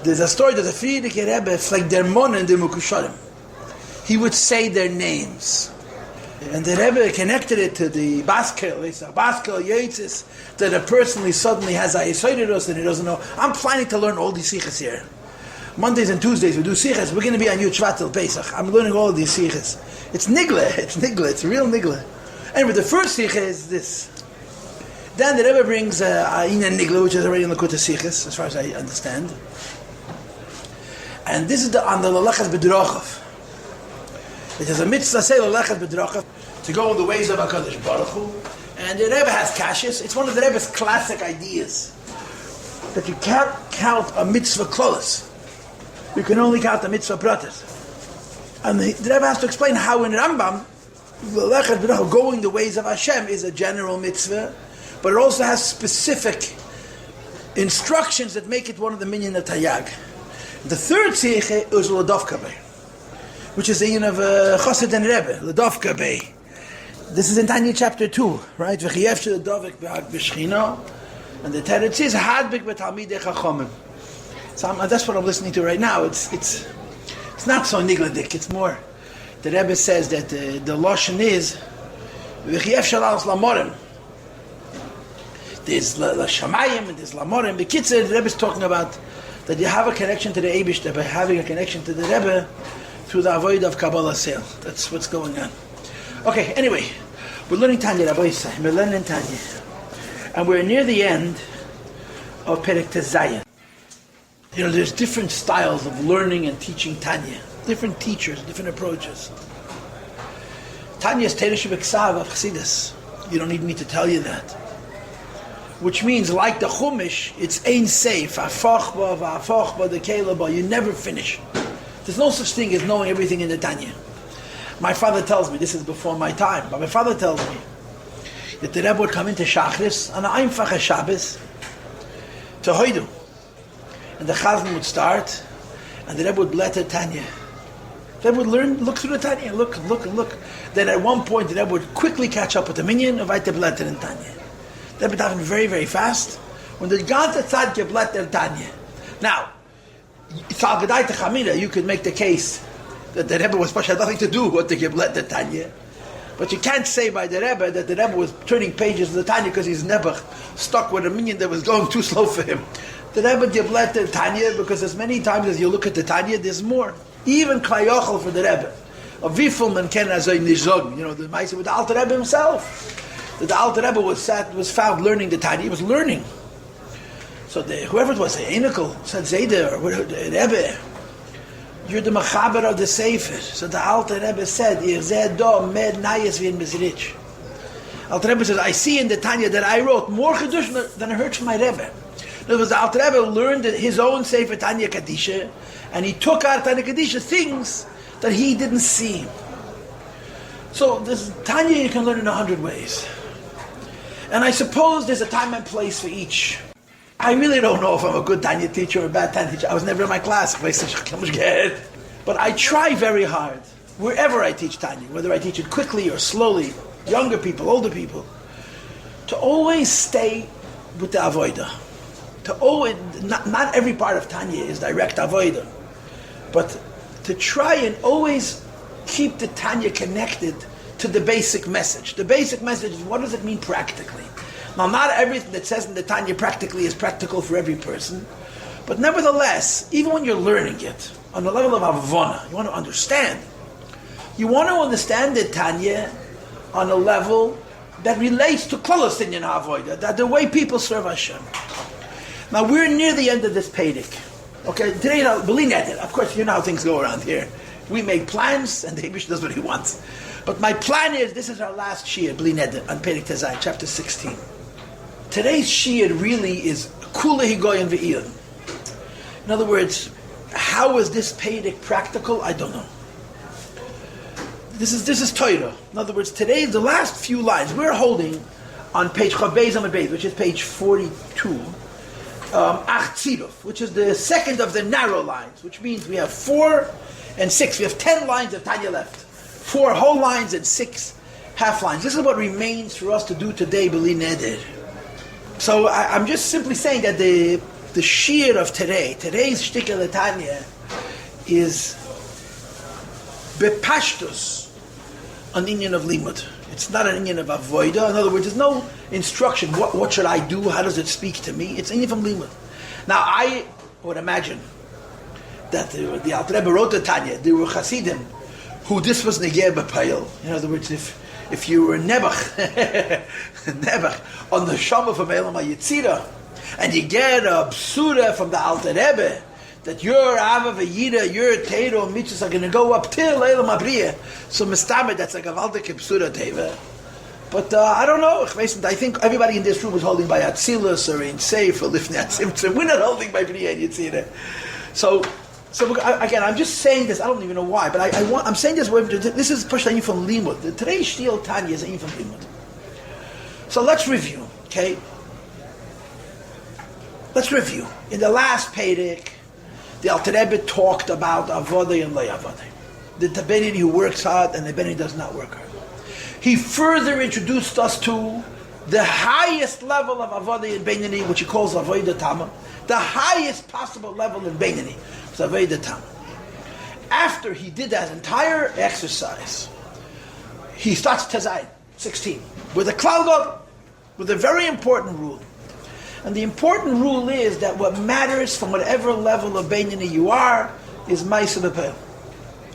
There's a story that the Friedrich Rebbe, it's like their mon and the Mukusharim. He would say their names. And the Rebbe connected it to the Baskel. It's a Baskel Yitzis that a person suddenly has a Yisoidus and he doesn't know. I'm planning to learn all these Sikhs here. Mondays and Tuesdays we do Sikhs. We're going to be on Yud Shvat till Pesach. I'm learning all of these Sikhs. It's Nigle. It's real Nigle. Anyway, the first Sikh is this. Then the Rebbe brings Ayin Nigle, which is already in the Kuta Sikhs, as far as I understand. And this is on the Lalachas B'drachav. It is a mitzvah say Lalachas B'drachav to go in the ways of HaKadosh Baruch Hu. And the Rebbe has kashis. It's one of the Rebbe's classic ideas that you can't count a mitzvah klolos. You can only count the mitzvah pratis. And the Rebbe has to explain how in Rambam, Lalachas B'drachav, going the ways of Hashem, is a general mitzvah, but it also has specific instructions that make it one of the minyan of Tayyag. The third Sikh is Ladovka Bey, which is the yin of Chassid and Rebbe, Ladovka Bey. This is in Tanya chapter 2, right? V'chiyevsh Ladovik b'hag b'shchina, and the Teretz is Hadbik b'talmidei chachomim. So that's what I'm listening to right now. It's not so nigladik. It's more. The Rebbe says that the lashon is v'chiyevsh alas lamorim. There's Shamayim and there's Lamorim. The Kitzur, the Rebbe is talking about that you have a connection to the Eibush by having a connection to the Rebbe through the avoid of Kabbalah sale. That's what's going on. Okay, anyway, we're learning Tanya, Rabbi. We're learning Tanya. And we're near the end of Perek Tezayin. You know, there's different styles of learning and teaching Tanya. Different teachers, different approaches. Tanya is Teresh B'Ksav of Chassidus. You don't need me to tell you that. Which means, like the Chumash, it's Ein Seif, Afachba, the Keleba, you never finish. There's no such thing as knowing everything in the Tanya. My father tells me, this is before my time, but my father tells me that the Rebbe would come into Shachris on an Einfache Shabbos to Hoidu. And the Chazan would start, and the Rebbe would blätter Tanya. The Rebbe would look through the Tanya, look. Then at one point, the Rebbe would quickly catch up with the minyan of Aite blätter in Tanya. The Rebbe happened very, very fast. When the Ganta Tzadke blätter Tanya. Now, it's al Gedai Techamina, you could make the case that the Rebbe was had nothing to do with the Geblet Tanya. But you can't say by the Rebbe that the Rebbe was turning pages of the Tanya because he's never stuck with a minyan that was going too slow for him. The Rebbe Geblet Tanya because as many times as you look at the Tanya, there's more. Even Klayochel for the Rebbe. A Vifulman Ken Azay Nizog, you know, the Maisa with the Alter Rebbe himself. That the Alter Rebbe was found learning the Tanya, he was learning. So whoever it was, the Einikel, said Zayder, or the Rebbe, you're the Mechaber of the Sefer. So the Alter Rebbe said, med nayes v'in mizrich. Alter Rebbe says, I see in the Tanya that I wrote more Chedush than I heard from my Rebbe. In other words, the Alter Rebbe learned his own Sefer Tanya Kadisha, and he took out Tanya Kadisha things that he didn't see. So this Tanya you can learn in 100 ways. And I suppose there's a time and place for each. I really don't know if I'm a good Tanya teacher or a bad Tanya teacher. I was never in my class. But I try very hard, wherever I teach Tanya, whether I teach it quickly or slowly, younger people, older people, to always stay with the avodah. To always, not every part of Tanya is direct avodah, but to try and always keep the Tanya connected to the basic message. The basic message is, what does it mean practically? Now, not everything that says in the Tanya practically is practical for every person, but nevertheless, even when you're learning it, on the level of Havana, you want to understand. You want to understand the Tanya on a level that relates to Klolos Inyan HaAvodah, that the way people serve Hashem. Now, we're near the end of this Pedic. Okay, today, of course, you know how things go around here. We make plans, and the Eibush does what he wants. But my plan is, this is our last Shir, Bli Neder, on Perek Tezai, chapter 16. Today's Shir really is Kula Higoyin Ve'iyun. In other words, how is this Pedic practical? I don't know. This is Torah. In other words, today, the last few lines, we're holding on page Chavbez Amud Beis, which is page 42, Ach Tziruf, which is the second of the narrow lines, which means we have 4 and 6. We have 10 lines of Tanya left. 4 whole lines and 6 half lines. This is what remains for us to do today, Bli Neder. So I'm just simply saying that the shir of today, today's shtickle Tanya, is bepashtus, an inyan of limud. It's not an inyan of avoida. In other words, there's no instruction. What should I do? How does it speak to me? It's inyan from limud. Now, I would imagine that the Alter Rebbe wrote the Tanya. There were Hasidim who this was negeh b'payil. In other words, if you were Nebuch on the Shama from Elam HaYetzirah, and you get a psura from the Alter Rebbe that your Ava V'Yira, your Teiro and Mitzvahs are going to go up till Elam HaBriya, so Mistamed, that's like a Valdik psura Teva. But I don't know. I think everybody in this room was holding by Atzilus or in Seif or Lifnei Atzimtzum. We're not holding by Briya and Yetzirah. So again, I'm just saying this. I don't even know why, but I'm saying this. This is Pashtayin from Limud. Today's Shtiel Tanya is from Limud. So let's review, okay? Let's review. In the last Perek, the Alter Rebbe talked about Avodah and Lo Avodah. The Benini who works hard and the Benini does not work hard. He further introduced us to the highest level of Avodah in Benini, which he calls Avodah Tama. The highest possible level in Benini is Avodah Tama. After he did that entire exercise, he starts Tezayin, 16, with a Klal Gadol, with a very important rule. And the important rule is that what matters from whatever level of Benini you are is Ma'aseh B'Peil.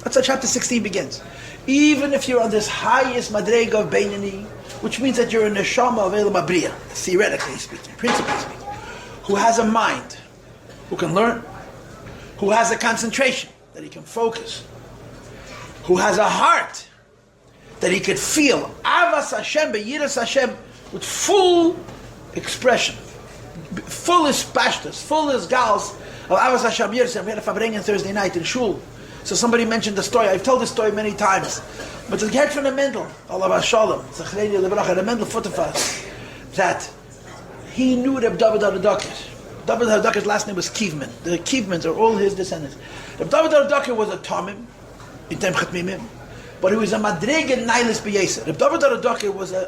That's how chapter 16 begins. Even if you're on this highest madrega of Beinani, which means that you're a neshama of Elam HaBriya, theoretically speaking, principally speaking, who has a mind, who can learn, who has a concentration, that he can focus, who has a heart, that he could feel Avas Hashem, Beyiras Hashem, with full expression, full is pashtas, full is gals of Avas Hashem, Yiras Hashem. We had a Fabrengen Thursday night in Shul. So somebody mentioned the story. I've told this story many times. But it's get from the Mendel, Allah Shalom, the Mendel Futafas, that he knew Reb David HaDakir. David HaDakir's last name was Kivman. The Kivmans are all his descendants. Reb David HaDakir was a Tamim, in Tem Chatmimim, but he was a Madrege Nailis B'Yeser. Reb David HaDakir was a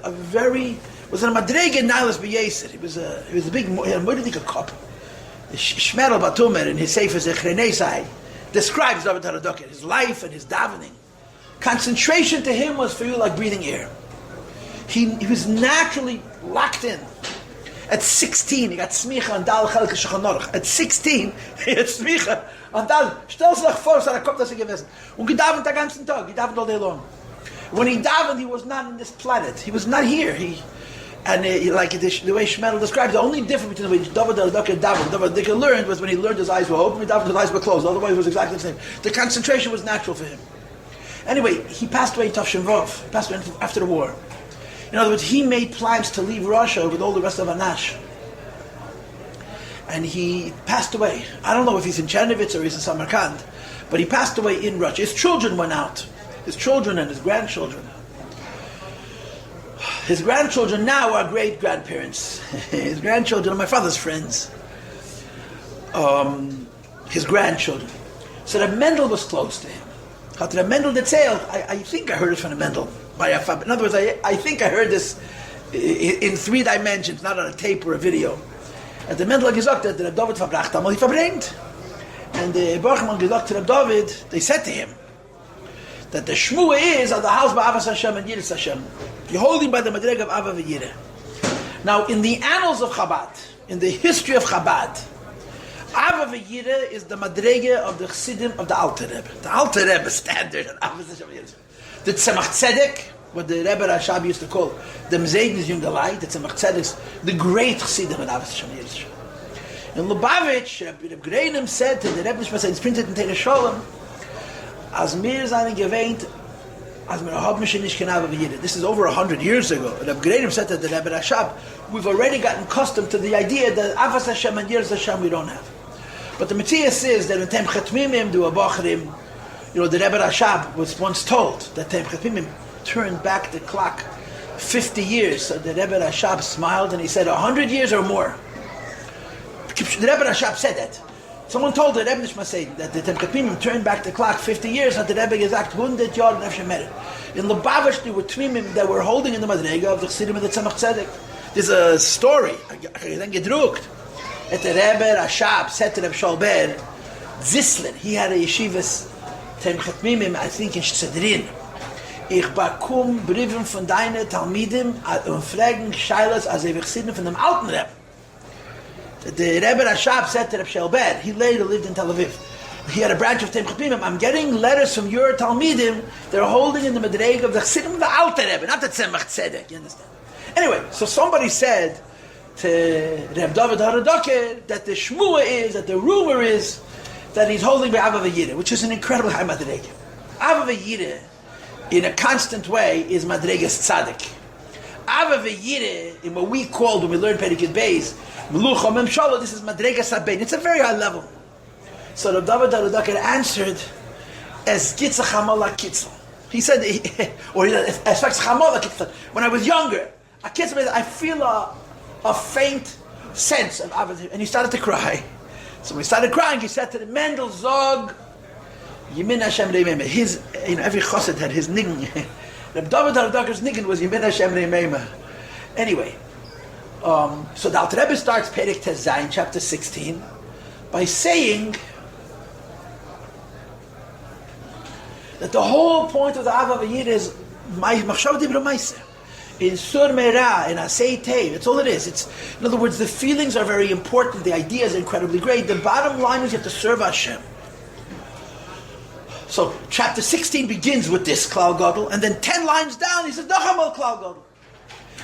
Madrege Nailis B'Yeser. He was a big, he had a Moedik cup. Shmerel Batumer in his Sefer Zechrenesai describes David HaDakir, his life and his davening. Concentration to him was for you like breathing air. He was naturally locked in. At 16, he got smicha on Dal Chalke Shulchan Aruch. At 16, he had smicha on Dal. Stell sich vor, so kommt das gewesen. Und gedavent den ganzen Tag, gedavent all day long. When he davened, he was not on this planet. He was not here. Like the way Shmerel describes, the only difference between the way David HaDakir davened, David HaDakir learned was when he learned his eyes were open, and his eyes were closed. Otherwise, it was exactly the same. The concentration was natural for him. Anyway, he passed away in Tafshin Vav. He passed away after the war. In other words, he made plans to leave Russia with all the rest of Anash. And he passed away. I don't know if he's in Chernovitz or he's in Samarkand, but he passed away in Russia. His children went out. His children and his grandchildren. His grandchildren now are great-grandparents. His grandchildren are my father's friends. His grandchildren. So the Mendel was close to him. The Mendel did say, I think I heard it from the Mendel. In other words, I think I heard this in 3 dimensions, not on a tape or a video. And the Mendel gesagt that the David verbracht einmal he verbringt. And the Borchmann gesagt to the David, they said to him, that the Shmua is at the house by Avas Hashem and Yiras Hashem. You're holding by the Madreg of Ava V'Yireh. Now, in the annals of Chabad, in the history of Chabad, Ava V'Yireh is the Madrege of the Chassidim of the Alter Rebbe. The Alter Rebbe standard of Avas Hashem and Yiras Hashem. The Tzemach Tzedek, what the Rebbe Rashab used to call the Mzeidnis Jungelai, the Tzemach Tzedek, the great Chassidim of Avas Hashem and Yiras Hashem. In Lubavitch, Reb Greinim said to the Rebbe Nishmas, it's printed in Teire Sholem, as mir seinen gewähnt, as mir hab mich nicht kenava v'yideh. This is over 100 years ago. Reb Greinim said to the Rebbe Rashab, we've already gotten accustomed to the idea that Avas Hashem and Yiras Hashem we don't have. But the Matthias says that in Tem Chetmimim, the Abachrim, the Rebbe Rashab was once told that Tem Chetmimim turned back the clock 50 years. So the Rebbe Rashab smiled and he said, 100 years or more. The Rebbe Rashab said that. Someone told the Rebbe Nishma that the Tem Chetmimim turned back the clock 50 years, and the Rebbe gesagt 100 Jahre nefesh merit. In Lubavitch, there were Tmimim that were holding in the Madrega of the Chassidim and the Tzemach Tzedek. There's a story, then gedruckt, At the Rebbe Rashab said to Reb Sholber, Zislin, he had a yeshivas Temchat Mimim, I think in Shtzedrin. Ich bakum Briefen von deinen Talmidim und fragen Scheilas als Chassidin von dem alten Rebbe. The Rebbe Rashab said to Reb Sholber, he later lived in Tel Aviv. He had a branch of Temchat Mimim. I'm getting letters from your Talmidim. They're holding in the Madreg of the Chassidin of the Alte Rebbe, not the Tzemach Tzedek. You understand? Anyway, so somebody said to Reb David Haradoker that the shmua is, that the rumor is, that he's holding by Ava V'Yireh, which is an incredible high Madrega. Ava V'Yireh, in a constant way, is Madrega's tzaddik. Ava V'Yireh, in what we called, when we learned Perikid Beis, Melucha Memshala, this is Madrega's Sabein. It's a very high level. So Reb David Haradoker answered, as Gitzah Chamala Kitzel. He said, as fact Chamala Kitzel. When I was younger, I feel a faint sense of Ava V'Yireh. And he started to cry. So when he started crying, he said to the Mendel Zog, Yemin Hashem Reimema. His, every chassid had his niggin. Reb David Haradoker's niggin was Yemin Hashem Reimema. Anyway, so the Alter Rebbe starts Perek Tez Zayin, chapter 16, by saying that the whole point of the Ava V'Yireh is Machshav Dibra Ma'aseh. In Sur Meirah, in Asei Teiv, that's all it is. It's, in other words, the feelings are very important, the idea is incredibly great. The bottom line is you have to serve Hashem. So, chapter 16 begins with this Klal Gadol, and then 10 lines down, he says, Nachamal Klal Gadol.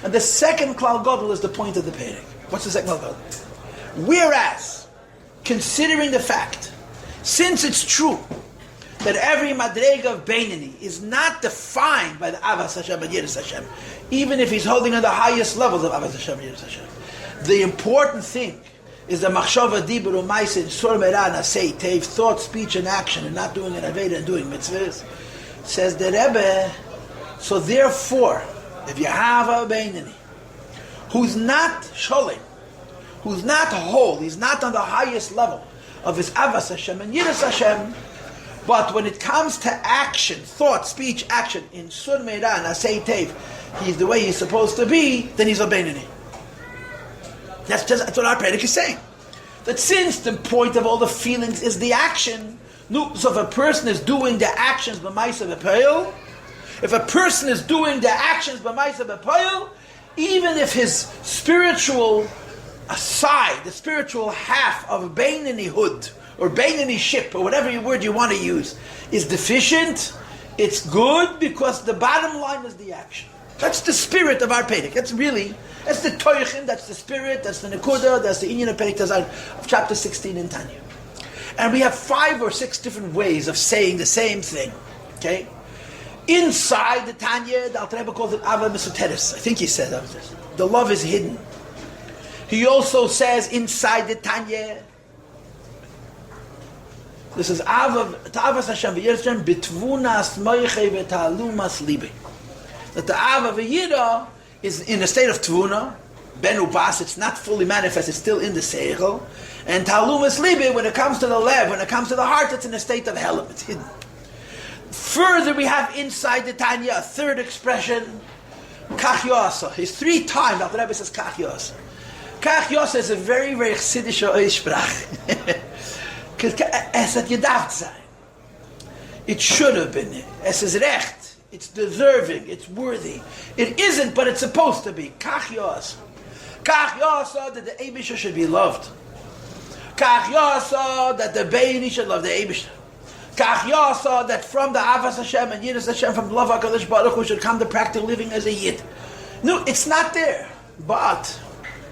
And the second Klal Gadol is the point of the Perek. What's the second Klal Gadol? Whereas, considering the fact, since it's true that every madrega of Beinani is not defined by the Avas Hashem and Yiras Hashem, even if he's holding on the highest levels of Avas Hashem and Yiras Hashem. The important thing is the Machshava Dibur U'Maaseh Sur Meirah Nasei Teiv, thought, speech, and action, and not doing an Aveda and doing mitzvahs. Says the Rebbe, so therefore, if you have a Beinani who's not Sholim, who's not whole, he's not on the highest level of his Avas Hashem and Yiras Hashem, but when it comes to action, thought, speech, action, in Sur Meirah Nasei Teiv, he's the way he's supposed to be, then he's a Beinani. That's what our Perek is saying. That since the point of all the feelings is the action, so if a person is doing the actions b'maisa b'poel, if a person is doing the actions b'maisa b'poel, even if his spiritual side, the spiritual half of Beinanihood, or Beinani ship, or whatever word you want to use, is deficient, it's good because the bottom line is the action. That's the spirit of our Perek. That's the Toichin, that's the spirit, that's the Nekuda, that's the Inyan of Perek Tazayim of chapter 16 in Tanya. And we have 5 or 6 different ways of saying the same thing. Okay? Inside the Tanya, the Alter Rebbe calls it Ava Mesuteres. I think he said that. The love is hidden. He also says inside the Tanya, this is Avas Hashem v'Yiras Hashem b'tvunas moiche v'ta'alumas libe. That the Ava v'Yirah is in a state of tvuna, ben ubas, it's not fully manifest, it's still in the seichel, and ta'alumas libe, when it comes to the lev, when it comes to the heart, it's in a state of helam, it's hidden. Further, we have inside the Tanya a third expression, kach yosa. His 3 times, the Rebbe says kach yosa. Kach yosa is a very, very chassidische Aussprache. Es hat gedacht sein. It should have been. Es ist recht. It's deserving. It's worthy. It isn't, but it's supposed to be. Kach yosa. Kach yosa that the Eibishter should be loved. Kach yosa that the Beini should love the Eibishter. Kach yosa that from the Avas Hashem and Yiras Hashem, from love HaKadosh Baruch Hu, should come to practical living as a Yid. No, it's not there. But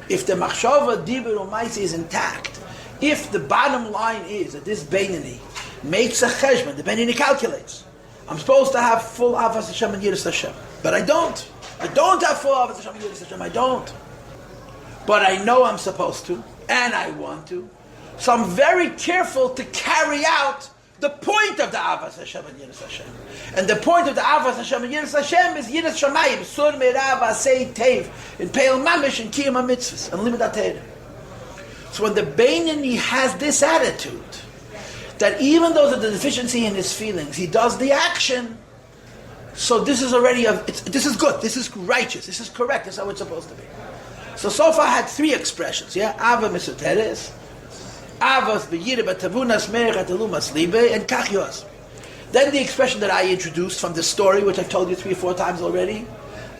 if the Machshava Dibur U'Maaseh is intact, if the bottom line is that this Beinani makes a cheshbon, the Beinani calculates, I'm supposed to have full Avas Hashem and Yiras Hashem, but I don't. I don't have full Avas Hashem and Yiras Hashem. I don't. But I know I'm supposed to, and I want to. So I'm very careful to carry out the point of the Avas Hashem and Yiras Hashem. And the point of the Avas Hashem and Yiras Hashem is Yiras Shamayim, Sur Meirah Asei Teiv, in Peil Mamish, and Kiyam HaMitzvahs, and Limud HaTorah. So when the Beinani has this attitude, that even though there's a deficiency in his feelings, he does the action, so this is already, this is good, this is righteous, this is correct, this is how it's supposed to be. So far I had three expressions, yeah? Ava misoteres, Avos b'yira b'tavunas merech atalumas libe, and kach yos. Then the expression that I introduced from the story, which I've told you 3 or 4 times already,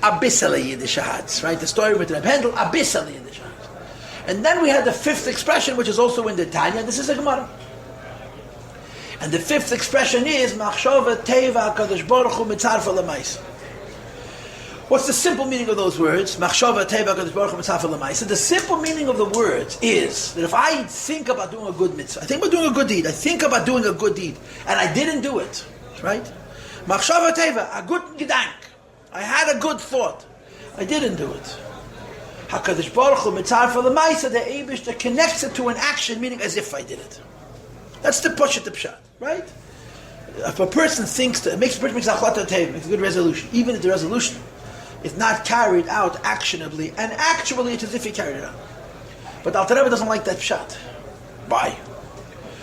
Abissale Yiddishahats, right? The story with Reb Hendel, Abissale Yiddishahats. And then we had the fifth expression, which is also in the Tanya. This is a Gemara. And the fifth expression is Machshava Teva HaKadosh Baruch Hu Mitzarfa L'Mais. What's the simple meaning of those words? Machshava Teva HaKadosh Baruch Hu Mitzarfa L'Mais. The simple meaning of the words is that if I think about doing a good mitzvah, I think about doing a good deed, I think about doing a good deed, and I didn't do it, right? Machshava Teva, a good gedank. I had a good thought. I didn't do it. HaKadosh Baruch Hu Mitzarfa L'Mais, the Eibush that connects it to an action, meaning as if I did it. That's the Poshet Pshat, right? If a person thinks, a person makes a good resolution, even if the resolution is not carried out actionably, and actually it's as if he carried it out. But Alter Rebbe doesn't like that Pshat. Why?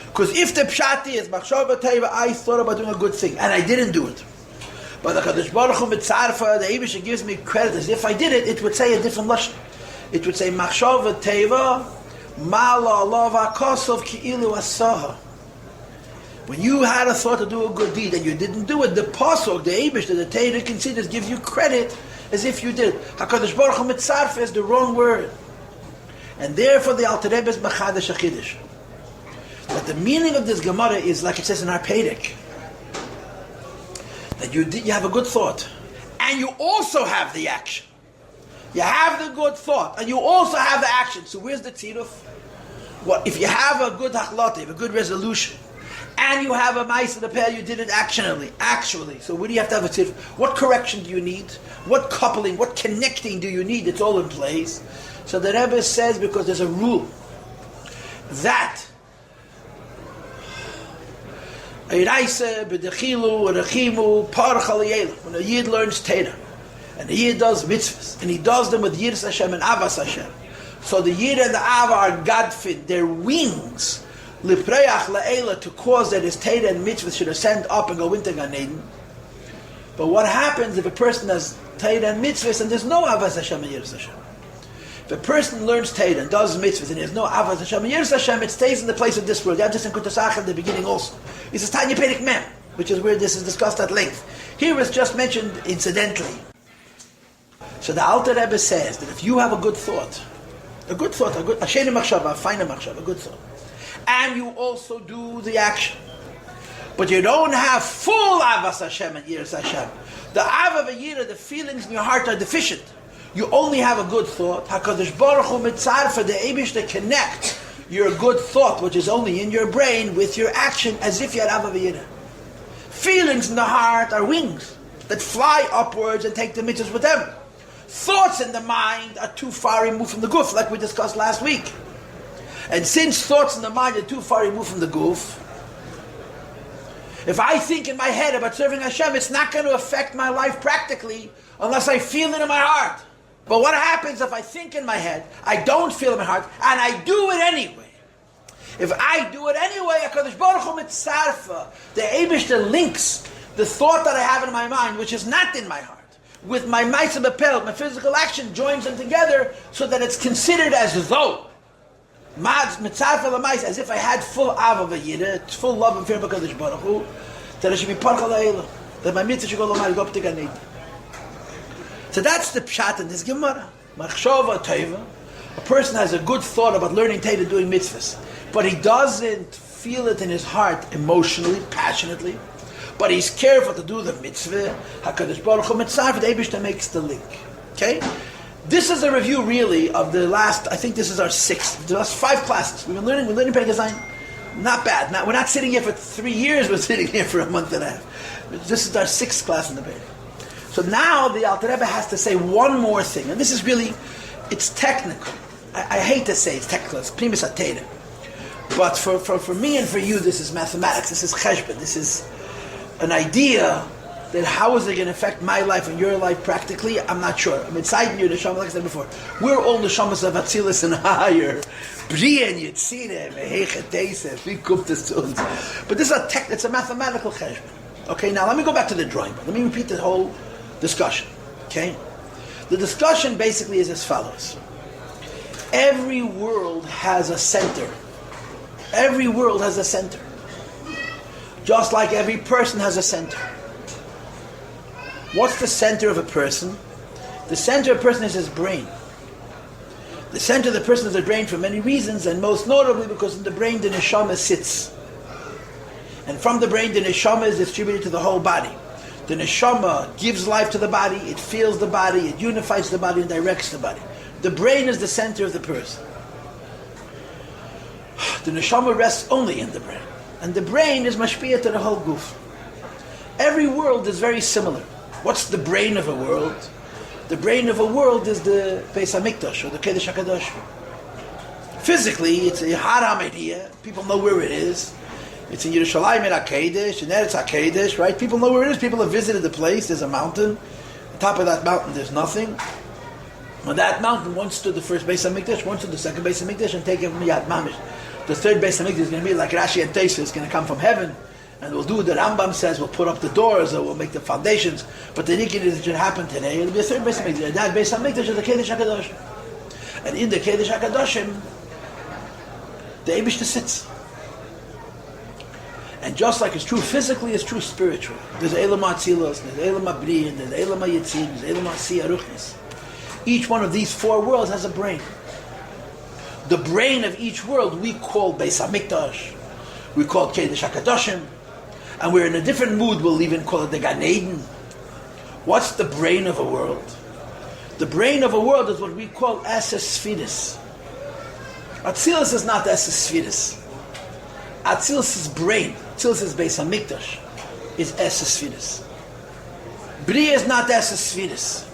Because if the Pshat is, Machshava Teva, I thought about doing a good thing, and I didn't do it. But the Kadosh Baruch Hu Mitzarfa, the Eibush gives me credit as if I did it, it would say a different lashon. It would say, Machshava Teva, Mala Allah V'Akosov Ki'ilu Asaha. When you had a thought to do a good deed and you didn't do it, the pasuk, the Eibush, that the Torah considers, gives you credit as if you did. HaKadosh Baruch Hu Mitzarfa is the wrong word. And therefore the Alter Rebbe is Machadash HaChidush. But the meaning of this Gemara is, like it says in our Pedic, that you have a good thought, and you also have the action. You have the good thought, and you also have the action. So where's the tziruf? What if you have a good hachlata, you have a good resolution, and you have a ma'aseh the peh, you did it actually. So where do you have to have a tziruf? What correction do you need? What coupling, what connecting do you need? It's all in place. So the Rebbe says, because there's a rule that when a Yid learns Torah, and the Yid does mitzvahs, and he does them with Yiras Hashem and Avas Hashem, so the Yid and the Ava are Godfit, their wings, Lipreach La'ela, to cause that his Torah and mitzvahs should ascend up and go into Gan Eden. But what happens if a person has Torah and mitzvahs and there's no Avas Hashem and Yiras Hashem? If a person learns Torah and does mitzvahs and there's no Avas Hashem and Yiras Hashem, it stays in the place of this world. You have this in Kutasach in the beginning also. This is Tanya Pedic Mem, which is where this is discussed at length. Here it's just mentioned incidentally. So the Alter Rebbe says that if you have a good thought, a sheni machshava, a finer machshava, a good thought, and you also do the action, but you don't have full Avas Hashem and Yiras Hashem, the Ava v'Yira, the feelings in your heart are deficient. You only have a good thought. HaKadosh Baruch Hu Mitzarfa, the Eibush that connects your good thought, which is only in your brain, with your action, as if you had Ava v'Yira. Feelings in the heart are wings that fly upwards and take the mitzvahs with them. Thoughts in the mind are too far removed from the guf, like we discussed last week. And since thoughts in the mind are too far removed from the guf, if I think in my head about serving Hashem, it's not going to affect my life practically unless I feel it in my heart. But what happens if I think in my head, I don't feel it in my heart, and I do it anyway? If I do it anyway, HaKadosh Baruch Hu Mitzarfa, the Eibush that links the thought that I have in my mind, which is not in my heart, with my ma'aseh b'peh, my physical action, joins them together so that it's considered as though Mitzarfa l'ma'aseh, as if I had full Ava v'Yira, full love and fear of HaKadosh Baruch Hu, that I should be parchal ha'ela, that my mitzvah should go up to Gan Eden. So that's the pshat in this Gemara. Machshava Teva. A person has a good thought about learning Torah, doing mitzvahs, but he doesn't feel it in his heart emotionally, passionately, but he's careful to do the mitzvah. HaKadosh Baruch Hu Mitzarfa, the Eibush that makes the link. Okay? This is a review really of the last, I think this is our 6th, the last 5 classes. We're learning Pedic Design. Not bad. We're not sitting here for 3 years, we're sitting here for a month and a half. This is our 6th class in the Pedic. So now the Alter Rebbe has to say one more thing, and this is really, it's technical. I hate to say it's technical, it's primus atera. But for me and for you, this is mathematics, this is cheshbon, this is an idea that how is it going to affect my life and your life practically, I'm not sure. I'm inside you, neshama, like I said before. We're all neshamas of Atzilus and higher. Brian, Yitzire, Mehechet, Teisef, we kuptas to uns. But this is it's a mathematical cheshbon. Okay, now let me go back to the drawing board. Let me repeat the whole discussion. Okay? The discussion basically is as follows. Every world has a center. Every world has a center. Just like every person has a center. What's the center of a person? The center of a person is his brain. The center of the person is the brain for many reasons, and most notably because in the brain the neshama sits. And from the brain the neshama is distributed to the whole body. The neshama gives life to the body, it feels the body, it unifies the body and directs the body. The brain is the center of the person. The neshama rests only in the brain. And the brain is mashpiyah to the whole goof. Every world is very similar. What's the brain of a world? The brain of a world is the Beis HaMikdash, or the Kedesh HaKadosh. Physically, it's a haram idea. People know where it is. It's in Yerushalayim in HaKadosh, in Eretz HaKadosh, right? People know where it is. People have visited the place. There's a mountain. On top of that mountain, there's nothing. On that mountain, once stood the first Beis HaMikdash, once stood the second Beis HaMikdash, and take it from Yad Mamish. The third Beis HaMikdash is going to be like Rashi and Teisah. It's going to come from heaven. And we'll do what the Rambam says, we'll put up the doors, or we'll make the foundations. But the Nikin is going to happen today. It'll be a third Beis HaMikdash. And that Beis HaMikdash is the Kedesh HaKadosh. And in the Kedesh HaKadoshim, the Eibishter sits. And just like it's true physically, it's true spiritually. There's Elam HaTzilos, there's Elam HaBriyin, there's Elam HaYitzim, there's Elam HaSiyah Ruchnis. Each one of these four worlds has a brain. The brain of each world we call Beis HaMikdash, we call it Kedesh HaKadoshim, and we're in a different mood, we'll even call it the Gan Eden. What's the brain of a world? The brain of a world is what we call Eses Sfiris. Atzilus is not Eses Sfiris. Atzilus' brain, Atzilus' Beis HaMikdash, is Eses Sfiris. Bria is not Eses Sfiris.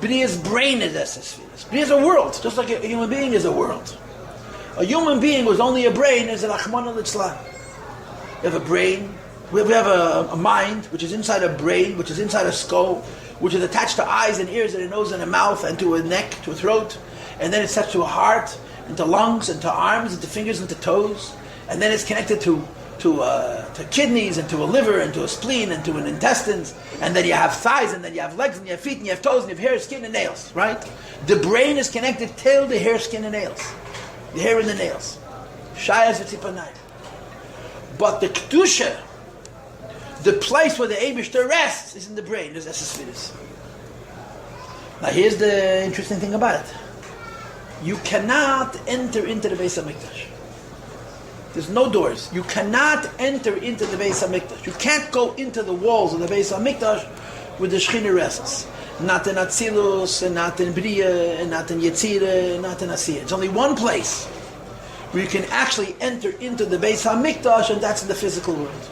Bria's brain is Eses Sfiris. Bria is a world, just like a human being is a world. A human being with only a brain is a Rachmana litzlan. We have a brain, we have a mind, which is inside a brain, which is inside a skull, which is attached to eyes and ears and a nose and a mouth and to a neck, to a throat, and then it's attached to a heart, and to lungs, and to arms, and to fingers, and to toes, and then it's connected to kidneys, and to a liver, and to a spleen, and to an intestines, and then you have thighs, and then you have legs, and you have feet, and you have toes, and you have hair, skin, and nails, right? The brain is connected till the hair, skin, and nails. The hair and the nails. Shayas v'tzipanayim. But the Kedusha, the place where the Eibishter rests, is in the brain. There's Eses Sfiris. Now here's the interesting thing about it. You cannot enter into the Beis HaMikdash. There's no doors. You cannot enter into the Beis HaMikdash. You can't go into the walls of the Beis HaMikdash where the Shechina rests. Not in Atzilus, and not in Bria, and not in Yetzirah, and not in Asiyah. It's only one place where you can actually enter into the Beis HaMikdash, and that's in the physical world.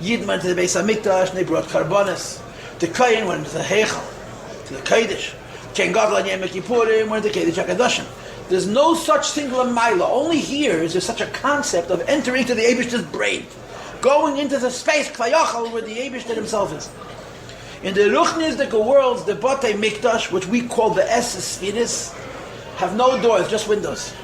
Yid went to the Beis HaMikdash, and they brought karbonis. The Kayin went to the Heichal, to the Kodesh. Ken Gadol and Yom Kippurim went to the Kedesh HaKadoshim. There's no such single Maila. Only here is there such a concept of entering into the Eibishter's brain. Going into the space, Klayachal, where the Eibishter himself is. In the Ruchnisdike worlds, the Botei Mikdash, which we call the Eses Sfiris, have no doors, just windows.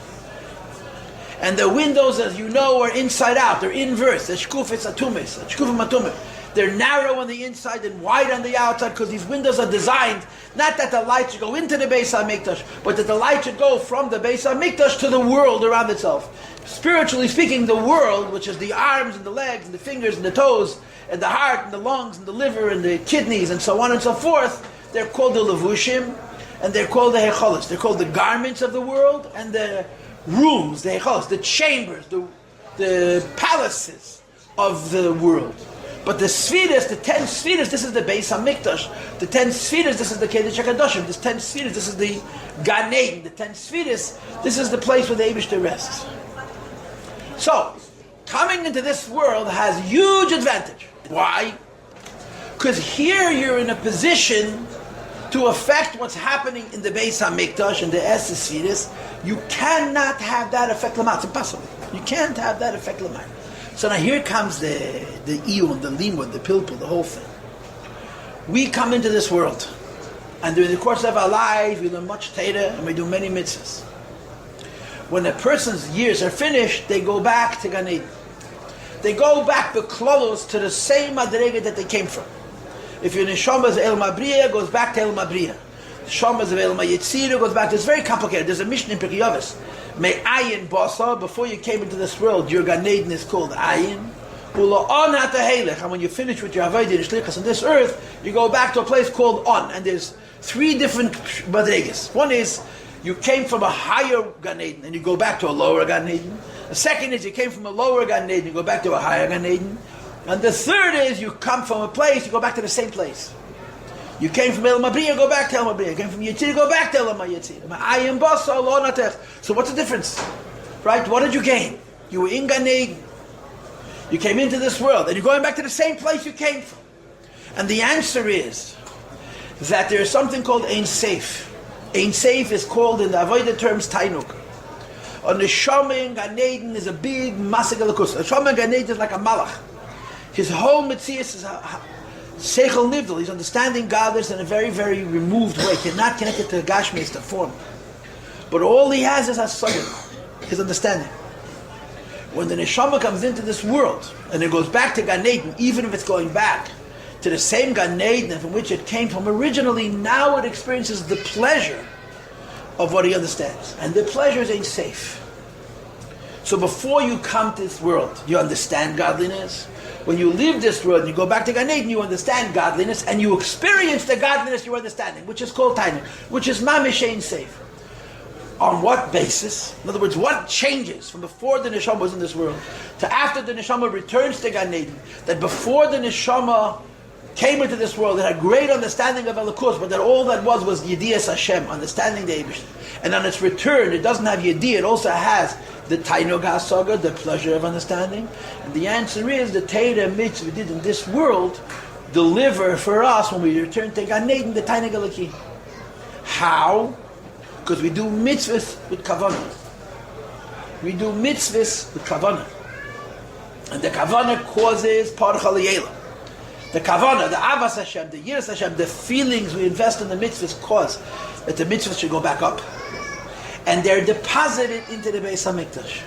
And the windows, as you know, are inside out. They're inverse. They're shkufis atumis, shkufim atumim. They're narrow on the inside and wide on the outside because these windows are designed not that the light should go into the Beis HaMikdash, but that the light should go from the Beis HaMikdash to the world around itself. Spiritually speaking, the world, which is the arms and the legs and the fingers and the toes and the heart and the lungs and the liver and the kidneys and so on and so forth, they're called the levushim and they're called the hecholos. They're called the garments of the world and the rooms, the hecholos, the chambers, the palaces of the world. But the Sfiris, the 10 Sfiris, this is the Beis HaMikdash. The 10 Sfiris, this is the Kedesh HaKadoshim. The 10 Sfiris, this is the Gan Eden. The 10 Sfiris, this is the place where the Eibishter rests. So, coming into this world has huge advantage. Why? Because here you're in a position to affect what's happening in the Beis HaMikdash and the Eses Sfiris. You cannot have that effect Lamah. It's impossible. You can't have that effect Lamah. So now here comes the iyun, the limud, the pilpul, the whole thing. We come into this world, and during the course of our lives, we learn much Torah, and we do many mitzvahs. When a person's years are finished, they go back to Gan Eden. They go back beklolos to the same madrega that they came from. If your neshama is El Mabriya, goes back to El Mabriya. Shamas of Elam Yitzira goes back. It's very complicated. There's a mission in Pirkei Avos. May Ayin Basa, before you came into this world, your Gan Eden is called Ayin. And when you finish with your Avodah and Shlichus on this earth, you go back to a place called On. And there's three different madregas. One is you came from a higher Gan Eden and you go back to a lower Gan Eden. The second is you came from a lower Gan Eden, you go back to a higher Gan Eden. And the third is you come from a place, you go back to the same place. You came from Elam Abriya, go back to Elam Abriya. You came from Yitzira, go back to Elam Yitzira. So what's the difference? Right? What did you gain? You were in Gan Eden. You came into this world, and you're going back to the same place you came from. And the answer is that there is something called Ein Seif. Ein Seif is called in the Avodah terms Tainuk. On the Neshama in Gan Eden is a big Masik Elikus. The Neshama in Gan Eden is like a Malach. His whole Metzius is Seichel Nivdal. He's understanding godliness in a very, very removed way. He's not connected to Gashmis, the form. But all he has is Hasagim, his understanding. When the Neshama comes into this world, and it goes back to Gan Eden, even if it's going back to the same Gan Eden from which it came from originally, now it experiences the pleasure of what he understands. And the pleasure ain't safe. So before you come to this world, you understand godliness. When you leave this world and you go back to Gan Eden, you understand godliness, and you experience the godliness you're understanding, which is called Tanya, which is Mamish ain't safe. On what basis? In other words, what changes from before the Neshama was in this world to after the Neshama returns to Gan Eden? That before the Neshama came into this world, it had great understanding of Elokus, but that all that was Yediyas Hashem, understanding the Eibush. And on its return, it doesn't have Yediyah, it also has the Tainug HaSaga, the pleasure of understanding. And the answer is the Teira mitzvah we did in this world deliver for us when we return to Gan Eden the Tainug Eliki. How? Because we do mitzvahs with kavanah. We do mitzvahs with kavanah. And the kavanah causes parach aliyela. The kavanah, the avas Hashem, the yiras Hashem, the feelings we invest in the mitzvahs cause that the mitzvahs should go back up. And they're deposited into the Beis HaMikdash.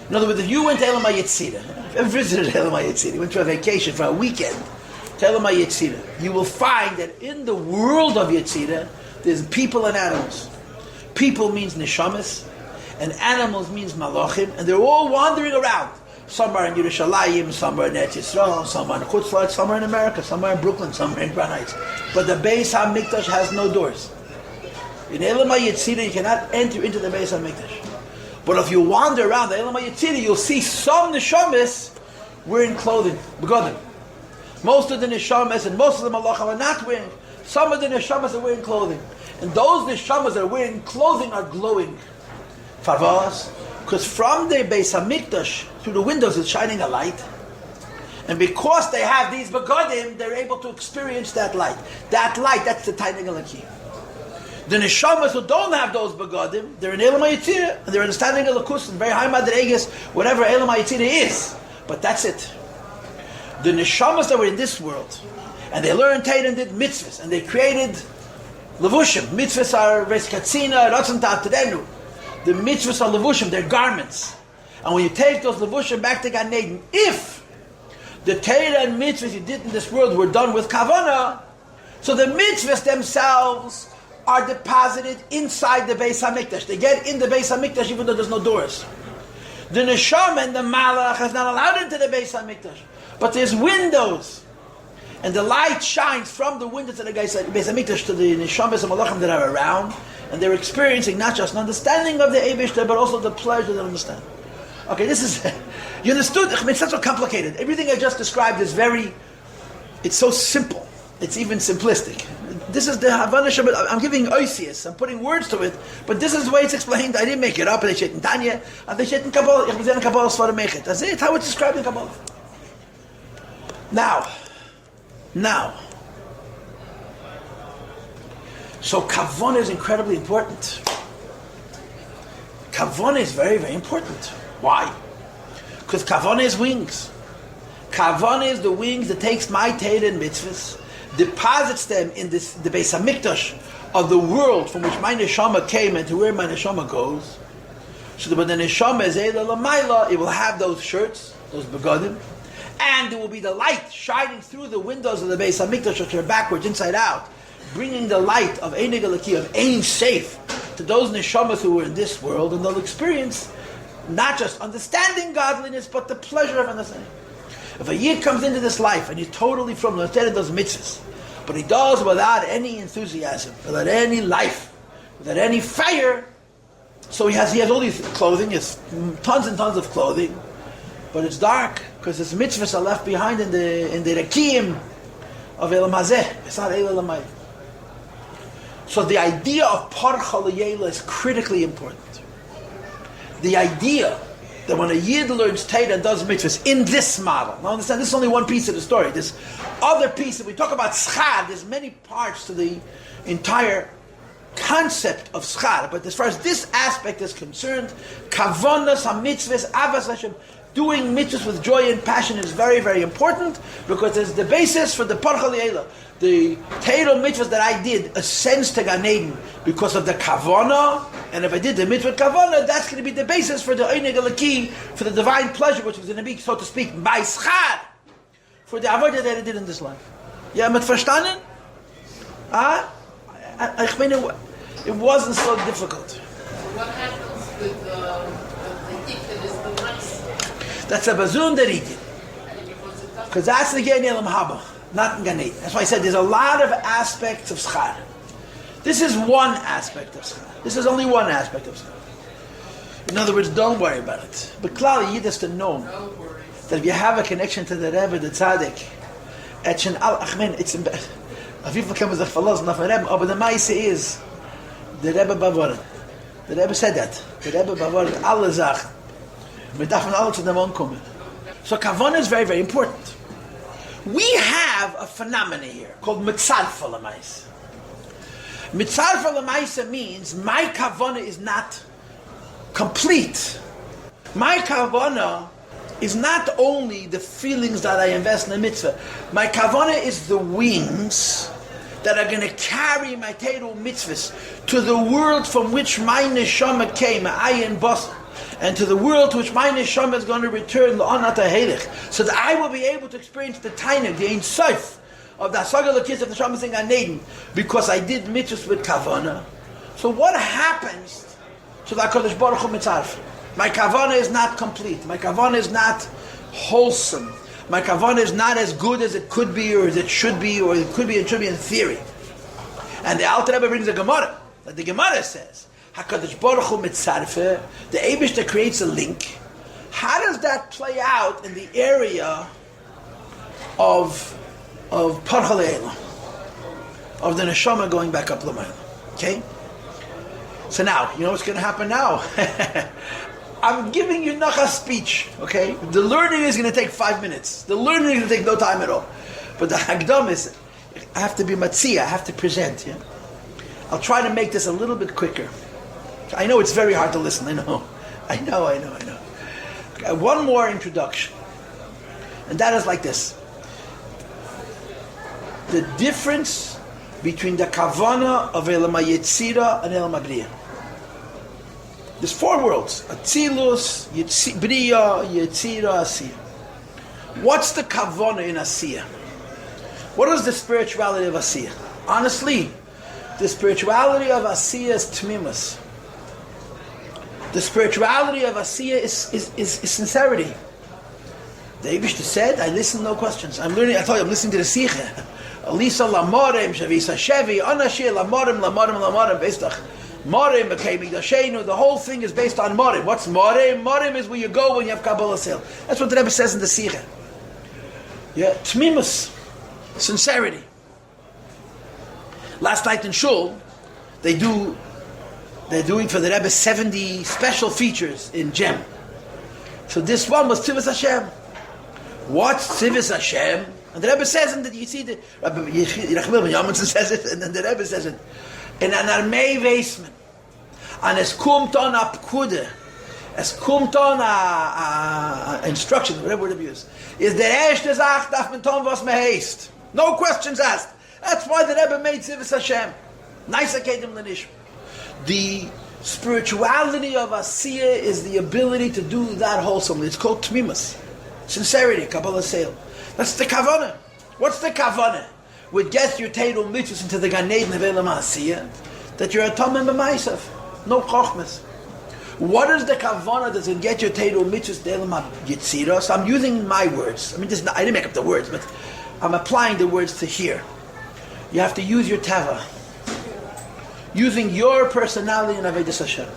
In other words, if you went to Elam HaYetzirah, if you ever visited Elam HaYetzirah, you went to a vacation for a weekend to Elam HaYetzirah, you will find that in the world of Yetzirah, there's people and animals. People means neshamas, and animals means malachim, and they're all wandering around. Some are in Yerushalayim, some are in Eretz Yisrael, some are in Chutzlach, some are in America, some are in Brooklyn, some are in Crown Heights. But the Beis HaMikdash has no doors. In Elam HaYetzirah, you cannot enter into the Beis HaMikdash. But if you wander around the Elam HaYetzirah, you'll see some neshamas wearing clothing, begodim. Most of the neshamas and most of the malachim are not wearing. Some of the neshamas are wearing clothing. And those neshamas that are wearing clothing are glowing. Favas. Because from the Beis HaMikdash, through the windows, it's shining a light. And because they have these begodim, they're able to experience that light. That light, that's the Tainug Eliki. The neshamas who don't have those begodim, they're in Elam HaYetzirah, and they're understanding Elokus and very high madregas, whatever Elam HaYetzirah is. But that's it. The neshamas that were in this world, and they learned Torah and did mitzvahs, and they created levushim. Mitzvahs are reskatzina, ratzon ta'atadenu. The mitzvahs are levushim, they're garments. And when you take those levushim back to Gan Eden, if the Torah and mitzvahs you did in this world were done with kavanah, so the mitzvahs themselves are deposited inside the Beis HaMikdash. They get in the Beis HaMikdash even though there's no doors. The neshama and the malach is not allowed into the Beis HaMikdash. But there's windows. And the light shines from the windows of the Beis HaMikdash to the neshamas and malachim that are around. And they're experiencing not just an understanding of the Eibishter, but also the pleasure they understand. Okay, this is... You understood? It's not so complicated. Everything I just described is very... It's so simple. It's even simplistic. This is the Havana Shabbat. I'm giving oisius. I'm putting words to it. But this is the way it's explained. I didn't make it up. They said in Tanya. And they said in Kabbalah. Ich bin in Kabbalah Sfara Mechet. That's it. How it's described in Kabbalah. Now. So Kavanah is incredibly important. Kavanah is very, very important. Why? Because Kavanah is wings. Kavanah is the wings that takes my Torah and mitzvahs, deposits them in the Beis HaMikdash of the world from which my neshama came and to where my neshama goes. So that when the neshama is Eila Lamaila, it will have those shirts, those begodim, and there will be the light shining through the windows of the Beis HaMikdash, which are backwards, inside out, bringing the light of Ein Galaki, of Ein Safe, to those neshamas who were in this world, and they'll experience not just understanding godliness, but the pleasure of understanding. If a yid comes into this life and he's totally from the instead of those mitzvahs, but he does without any enthusiasm, without any life, without any fire, so he has all these clothing, he has tons and tons of clothing, but it's dark because his mitzvahs are left behind in the rekiem of Elam Hazeh. It's not Elam Hazeh. So the idea of Parcha L'Yela is critically important. The idea that when a Yid learns Torah and does mitzvahs in this model, now understand, this is only one piece of the story. This other piece, if we talk about schar, there's many parts to the entire concept of schar. But as far as this aspect is concerned, kavonas ha-mitzvahs, avas Hashem, doing mitzvahs with joy and passion is very, very important, because it's the basis for the Parcha L'Yela. The Torah mitzvahs that I did ascends to Gan Eden because of the kavana, and if I did the mitzvah kavana, that's going to be the basis for the Ein Galaki, for the divine pleasure, which was going to be, so to speak, by schar, for the avodah that I did in this life. Yeah, mit verstanden? Ich meine, it wasn't so difficult. What happens with the tikkun is the rice? That's a bazun that he did. Because that's the Gen Elam Haba, not in Gan Eden. That's why I said there's a lot of aspects of schar. This is one aspect of schar. This is only one aspect of schar. In other words, don't worry about it. But clearly, Yid has to know that if you have a connection to the Rebbe, the Tzaddik, it's people come as a philosopher, but the Maise is the Rebbe Bavarin. The Rebbe said that. The Rebbe Bavarin, alle Sachen. We darf von alle zu dem kommen. So Kavana is very, very important. We have a phenomenon here called Mitzarfa L'Maisa. Mitzarfa L'Maisa means my Kavana is not complete. My Kavana is not only the feelings that I invest in the mitzvah. My Kavana is the wings that are going to carry my Torah mitzvahs to the world from which my neshama came, ayin basar, and to the world to which my neshama is going to return, l'anat ha'helech, so that I will be able to experience the Tanya, the Ein Sof of the Hasaga L'Kis of the Neshama in Gan Eden, because I did mitzvahs with Kavana. So what happens to the HaKadosh Baruch Hu mitzarf? My Kavana is not complete. My Kavana is not wholesome. My Kavana is not as good as it could be, or as it should be, or it could be and should be in theory. And the Alter Rebbe brings a Gemara, that the Gemara says, HaKadosh Baruch Hu mitzarfe, the Eibishter creates a link. How does that play out in the area of Parcha L'Yela, of the Neshama going back up L'mayla? Okay? So now, you know what's going to happen now? I'm giving you Nacha's speech, okay? The learning is going to take 5 minutes. The learning is going to take no time at all. But the Hagdam is, I have to be Matzia, I have to present, yeah? I'll try to make this a little bit quicker. I know it's very hard to listen, I know. Okay, one more introduction. And that is like this. The difference between the Kavana of Elam HaYetzira and Elam HaBriya. There's 4 worlds: Atzilus, Briya, Yetzira, Asiya. What's the Kavana in Asiya? What is the spirituality of Asiya? Honestly, the spirituality of Asiya is Tmimus. The spirituality of Asiya is sincerity. The Eibishter said, I listen, no questions. I'm learning, I told you, I'm listening to the Sikha. Alisa Lamorim, Shavisa Shevi, Anashir Lamorim, Bestach. Morim became Mikdashenu. The whole thing is based on Morim. What's Morim? Morim is where you go when you have Kabbalah sale. That's what the Rebbe says in the Sikha. Yeah, Tmimus, sincerity. Last night in Shul, they're doing for the Rebbe 70 special features in Gem. So this one was Tzivus Hashem. What's Tzivus Hashem? And the Rebbe says, and you see the Rabbi Yechmil Ben Yamanson says it, and then the Rebbe says it. In an armee Weisman, and es kommt on a pkude, es kommt on a instruction, whatever word you use, is der erste Sach darf man tun, was man heißt. No questions asked. That's why the Rebbe made Tzivus Hashem. Nice akedim l'nishma. The spirituality of Asiya is the ability to do that wholesomely. It's called Tmimus. Sincerity, Kabbalah Seil. That's the Kavana. What's the Kavana? would get your Teiro mitzvahs into the Gan Eden of Elam Asiyah, that you're a Tomim b'Maisav. No Chochmas. What is the Kavanah that will get your Teiro mitzvahs to Elam Yitzira? So I'm using my words. I mean, I didn't make up the words, but I'm applying the words to here. You have to use your Tava. Using your personality in Avodas Hashem.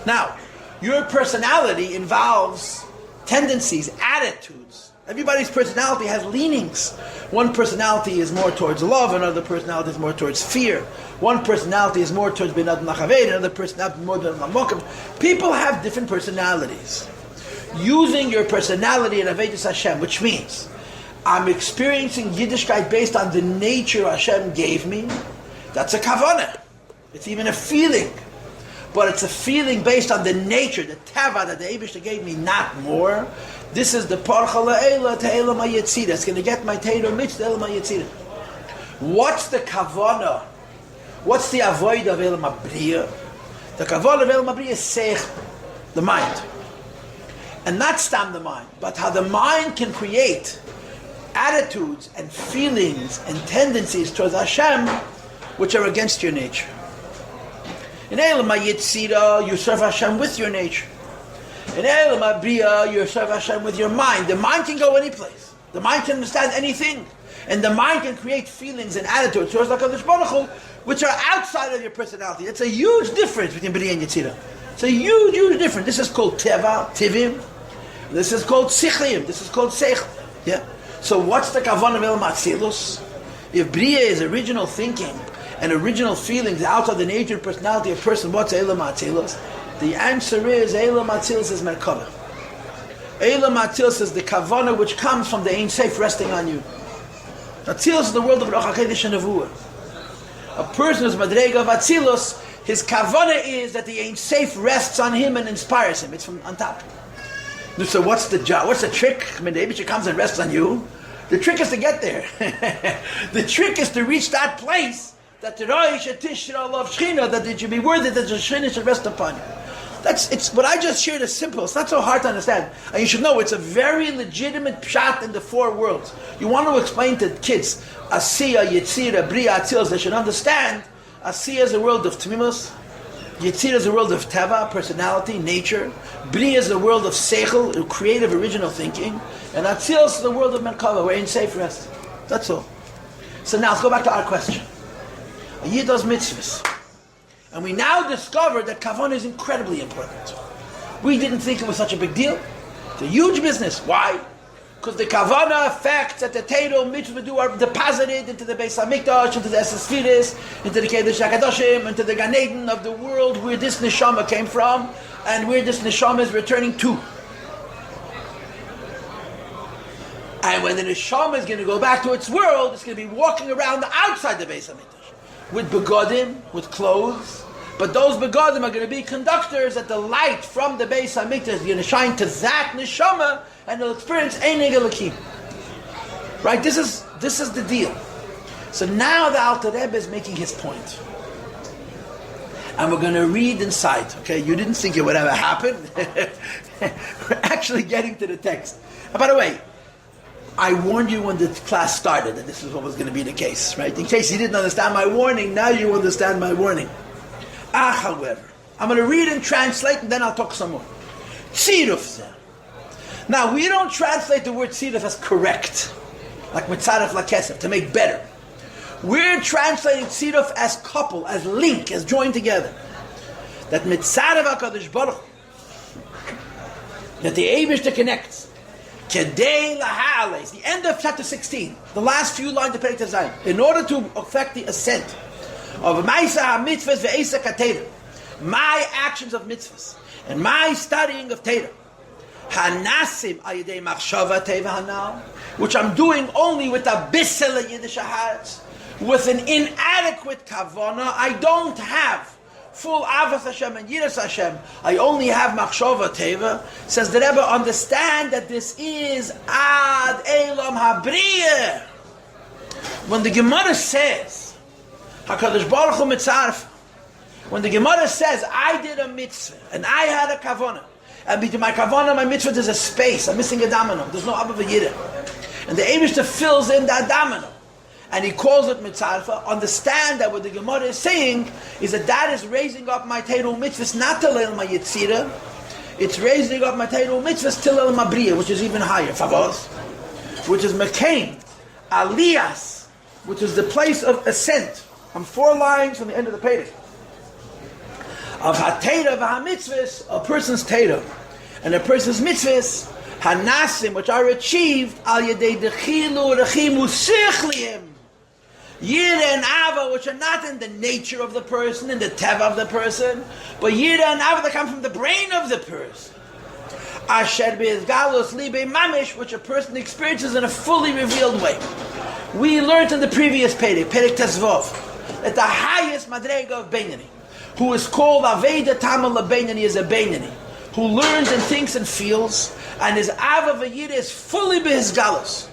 Now, your personality involves tendencies, attitudes. Everybody's personality has leanings. One personality is more towards love, another personality is more towards fear. One personality is more towards Benad Nachaved, another personality more towards Mamokim. People have different personalities. Using your personality in Avodas Hashem, which means I'm experiencing Yiddishkeit based on the nature Hashem gave me, that's a kavanah. It's even a feeling. But it's a feeling based on the nature, the tava that the Eibishter gave me, not more. This is the parcha la'ela to elam ha'yetzira. It's going to get my teiro mitzvah to elam ha'yetzira. What's the kavanah? What's the avoid of elam ha'briya? The kavanah of elam ha'briya is seich, the mind. And not stam the mind, but how the mind can create attitudes and feelings and tendencies towards Hashem which are against your nature. In Elam HaYitzira, you serve Hashem with your nature. In Elam HaBriya, you serve Hashem with your mind. The mind can go any place. The mind can understand anything. And the mind can create feelings and attitudes towards HaKadosh Baruch Hu, which are outside of your personality. It's a huge difference between Briya and Yitzira. It's a huge, huge difference. This is called Teva, Tivim. This is called Sichlim. This is called Seichel. Yeah? So what's the Kavan of Elam HaTzilus? If Briya is original thinking, and original feelings outside the nature and personality of a person, what's Elam HaTzilus? The answer is Elam HaTzilus is Merkava. Elam HaTzilus is the Kavanah which comes from the Ein Sof resting on you. Atzilus is the world of Ruach HaKodesh and Nevuah. A person who's Madrega of Atzilus, his Kavanah is that the Ein Sof rests on him and inspires him. It's from on top. So what's the job? What's the trick? When the Eibishter comes and rests on you, the trick is to get there. The trick is to reach that place that the Rosh Tishra of Shechina, that it should be worthy that the Shechina should rest upon you. It's what I just shared is simple. It's not so hard to understand. And you should know it's a very legitimate pshat in the four worlds. You want to explain to kids Asiya, Yitzira, Briya, Atzilus, they should understand Asiya is the world of Tmimus, Yitzira is the world of Teva, personality, nature, Briya is the world of Seichel, creative, original thinking, and Atzilus is the world of Merkava, where in safe rest. That's all. So now let's go back to our question. A Yid does mitzvahs. And we now discover that kavanah is incredibly important. We didn't think it was such a big deal. It's a huge business. Why? Because the kavanah effects that the Teiro mitzvah do are deposited into the Beis HaMikdash, into the Esesphiris, into the Kedesh HaKadoshim, into the Gan Eden of the world where this neshama came from and where this neshama is returning to. And when the neshama is going to go back to its world, it's going to be walking around outside the Beis HaMikdash with begodim, with clothes. But those begodim are going to be conductors that the light from the Beis HaMikdash is going to shine to that neshama and they'll experience Einig Elokim. Right? This is the deal. So now the Alter Rebbe is making his point. And we're going to read inside. Okay, you didn't think it would ever happen. We're actually getting to the text. And by the way, I warned you when the class started that this is what was going to be the case, right? In case you didn't understand my warning, now you understand my warning. However, I'm going to read and translate and then I'll talk some more. Tziruf. Now, we don't translate the word tziruf as correct, like mitzaref lakesef, to make better. We're translating tziruf as couple, as link, as joined together. That mitzaref HaKadosh Baruch Hu, that the Eibishter connects. Kedei laha'ales, the end of chapter 16, the last few lines of Perek Zayin, in order to affect the ascent of Ma'isa HaMitzvahs ve'esa kaTeira, my actions of mitzvahs, and my studying of Teira, Hanasim ayidei machshava teva hanal, which I'm doing only with a bissel Yiddish heart, with an inadequate kavana. I don't have full avos Hashem and yiras Hashem. I only have machshava teva. Says the Rebbe, understand that this is ad elam habriyah. When the Gemara says Hakadosh Baruch Hu mitzaref, when the Gemara says I did a mitzvah and I had a kavana, and between my kavanah and my mitzvah there's a space, I'm missing a domino, there's no Abba V'Yireh. And the Eibishter fills in that domino. and he calls it mitzarfa, understand that what the Gemara is saying is that is raising up my Teirul mitzvahs, not to leil my Yitzira, it's raising up my Teirul mitzvahs to leil my Bria, which is even higher, favos, which is Mekain, Aliyas, which is the place of ascent. I'm 4 lines from the end of the page. Of ha-teira v'ha-mitzvahs, a person's teira, and a person's mitzvahs, hanasim, which are achieved, al yedei dechilu rechimu sichliim, yira and ava, which are not in the nature of the person, in the teva of the person, but yira and ava that come from the brain of the person. Asher be'izgalus libe mamish, which a person experiences in a fully revealed way. We learned in the previous Perek Tezvov, that the highest madrega of Beinani, who is called Aveda Tamal Beinani, is a Beinani, who learns and thinks and feels, and his Ava V'yira is fully behizgalus.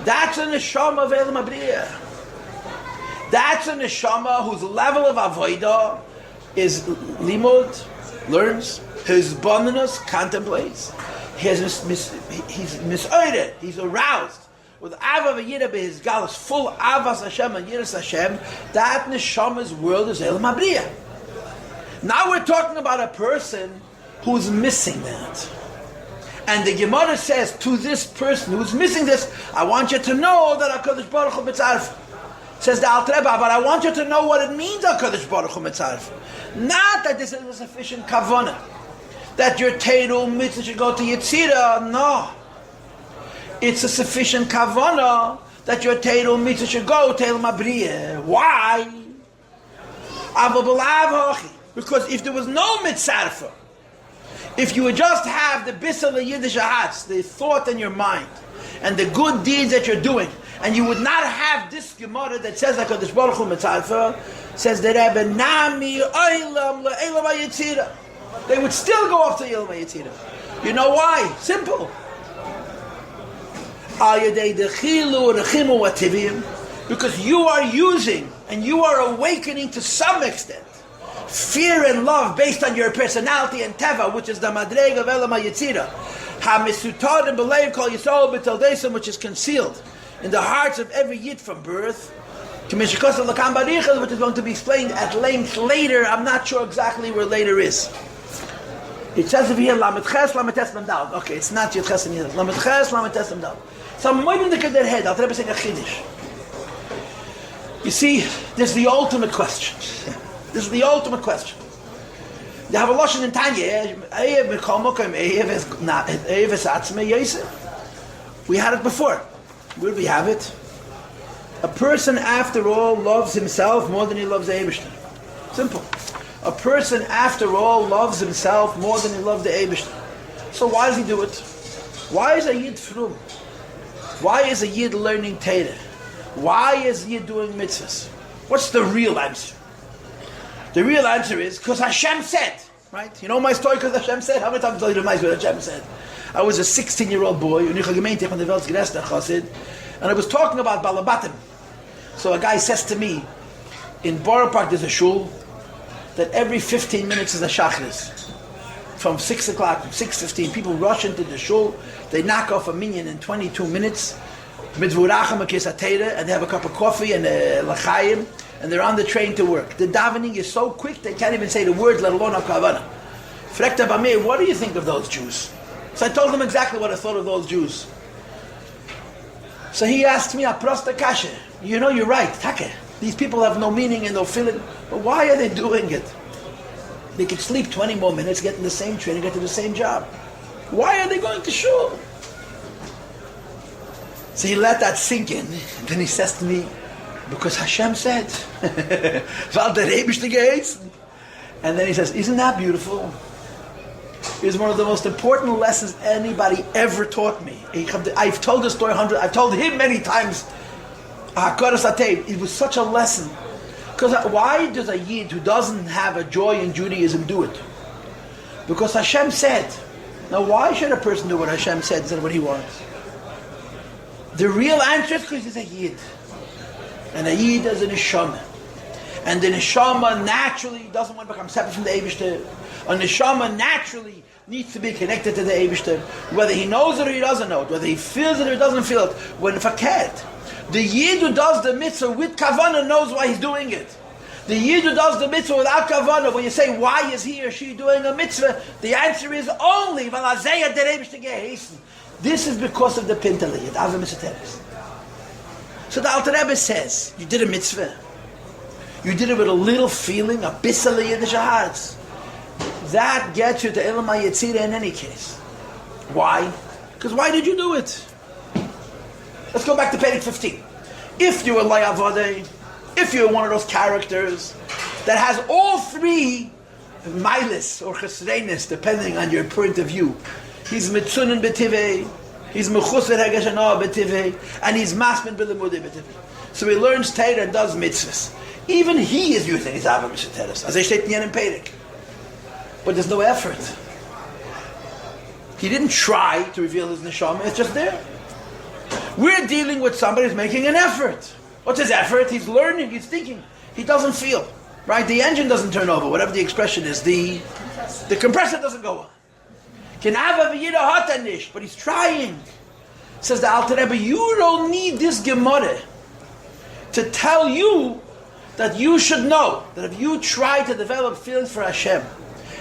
That's a neshama of Elam Abriya. That's a neshama whose level of avodah is limud, learns, his bonus contemplates, he's misoided, he's aroused. With Ava V'yira behizgalus, full Avas Hashem and Yiras Hashem, that neshama's world is Elam Abriya. Now we're talking about a person who's missing that. And the Gemara says to this person who's missing this, I want you to know that HaKadosh Baruch Hu mitzaref. Says the Alter Rebbe, but I want you to know what it means HaKadosh Baruch Hu mitzaref. Not that this is a sufficient kavanah, that your Teirul mitzvah should go to Yitzira, no. It's a sufficient kavanah that your Teirul mitzvah should go to El Mabriya. Why? Because if there was no mitzarfa, if you would just have the bisel Yiddish hats, the thought in your mind, and the good deeds that you're doing, and you would not have this Gemara that says HaKadosh Baruch Hu mitzarfa, says the Rebbe, Nami Oilam Le'elam HaYitzira. They would still go up to Elam HaYitzira. You know why? Simple. Because you are using and you are awakening to some extent fear and love based on your personality and teva, which is the madreg of Elam HaYitzira, ha-misutarim b'leiv kol Yisrael b'taldesim, which is concealed in the hearts of every yid from birth, which is going to be explained at length later. I'm not sure exactly where later is. It says over here, Lamed Ches, Lamed Tes Mem Daled. Okay, it's not Yud Ches and Yud. Lamed Ches, Lamed Tes Mem Daled. So I'm waiting to get their head. I'll try to say a Chiddush. You see, this is the ultimate question. This is the ultimate question. They have a lashon in Tanya. We had it before. Where do we have it? A person, after all, loves himself more than he loves the Eibishter. Simple. A person, after all, loves himself more than he loves the Eibishter. So why does he do it? Why is a Yid frum? Why is a Yid learning Torah? Why is a Yid doing mitzvahs? What's the real answer? The real answer is because Hashem said, right? You know my story because Hashem said? How many times tell you the what Hashem said? I was a 16-year-old boy, and I was talking about Balabatim. So a guy says to me, in Borough Park there's a shul that every 15 minutes is a shachris. From 6 o'clock, from 6:15, people rush into the shul, they knock off a minyan in 22 minutes, and they have a cup of coffee and a l'chaim, and they're on the train to work. The davening is so quick, they can't even say the words, let alone ha-kavana. Frekta b'mei, what do you think of those Jews? So I told him exactly what I thought of those Jews. So he asked me, Aprosta kasha, you know, you're right, take. These people have no meaning and no feeling, but why are they doing it? They could sleep 20 more minutes, get in the same train, and get to the same job. Why are they going to shul? So he let that sink in. And then he says to me, because Hashem said, and then he says, isn't that beautiful? It was one of the most important lessons anybody ever taught me. I've told this story I've told him many times. It was such a lesson. Because why does a Yid who doesn't have a joy in Judaism do it? Because Hashem said. Now why should a person do what Hashem said instead of what he wants? The real answer is because he's a Yid. And a Yid is a Neshama. And the Neshama naturally doesn't want to become separate from the Eibishter. A Neshama naturally needs to be connected to the Eibishter, whether he knows it or he doesn't know it, whether he feels it or he doesn't feel it. When faket, the Yid who does the mitzvah with kavanah knows why he's doing it. The Yid who does the mitzvah without kavanah, when you say, why is he or she doing a mitzvah? The answer is only, this is because of the Pintele Yid, Avim Mitzvah. So the Alter Rebbe says, you did a mitzvah. You did it with a little feeling, a bissel of Yiddish hearts. That gets you to Elam HaYetzirah in any case. Why? Because why did you do it? Let's go back to Perek 15. If you were Layavadeh, if you're one of those characters that has all three milas or chesrenis, depending on your point of view, he's mitzunin b'tivei, he's mechusar hagashana b'tivei, and he's masmin b'limudei b'tivei. So he learns Torah and does mitzvahs. Even he is using his Avim Mishateres, as they state in Yenim Perek. But there's no effort. He didn't try to reveal his neshama, it's just there. We're dealing with somebody who's making an effort. What's his effort? He's learning, he's thinking. He doesn't feel. Right? The engine doesn't turn over, whatever the expression is. The compressor doesn't go on. But he's trying. Says the Alter Rebbe, you don't need this Gemara to tell you that you should know that if you try to develop feelings for Hashem